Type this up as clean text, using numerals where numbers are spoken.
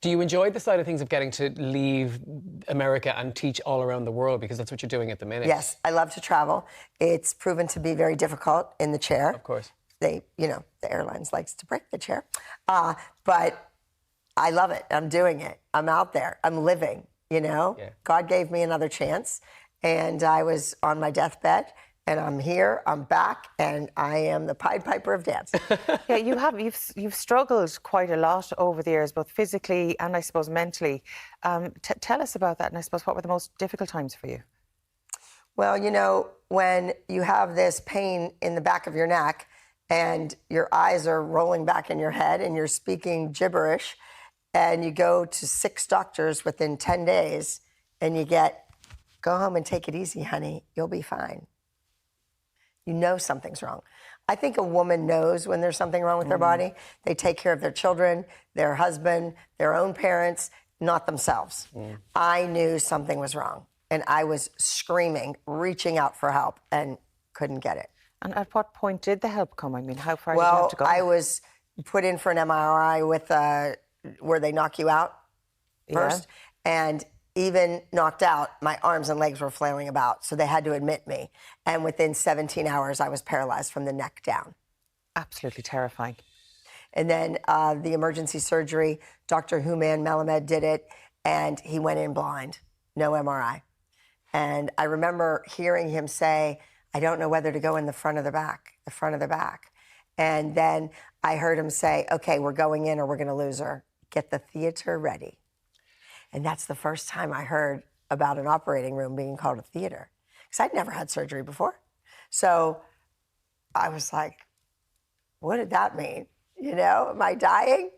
Do you enjoy the side of things of getting to leave America and teach all around the world? Because that's what you're doing at the minute. Yes, I love to travel. It's proven to be very difficult in the chair. Of course. The airlines likes to break the chair. But I love it. I'm doing it. I'm out there. I'm living, Yeah. God gave me another chance. And I was on my deathbed. And I'm here, I'm back, and I am the Pied Piper of dance. Yeah, you've struggled quite a lot over the years, both physically and I suppose mentally. Tell us about that, and I suppose what were the most difficult times for you? Well, when you have this pain in the back of your neck and your eyes are rolling back in your head and you're speaking gibberish and you go to 6 doctors within 10 days and you go home and take it easy, honey, you'll be fine. You know something's wrong. I think a woman knows when there's something wrong with their body. They take care of their children, their husband, their own parents, not themselves. I knew something was wrong, and I was screaming, reaching out for help, and couldn't get it. And at what point did the help come? I mean, how far did you have to go? Well, I was put in for an MRI where they knock you out first, and even knocked out, my arms and legs were flailing about, so they had to admit me. And within 17 hours, I was paralyzed from the neck down. Absolutely terrifying. And then the emergency surgery, Dr. Human Melamed did it, and he went in blind, no MRI. And I remember hearing him say, I don't know whether to go in the front or the back, the front or the back. And then I heard him say, okay, we're going in or we're going to lose her. Get the theater ready. And that's the first time I heard about an operating room being called a theater, because I'd never had surgery before. So I was like, what did that mean? Am I dying?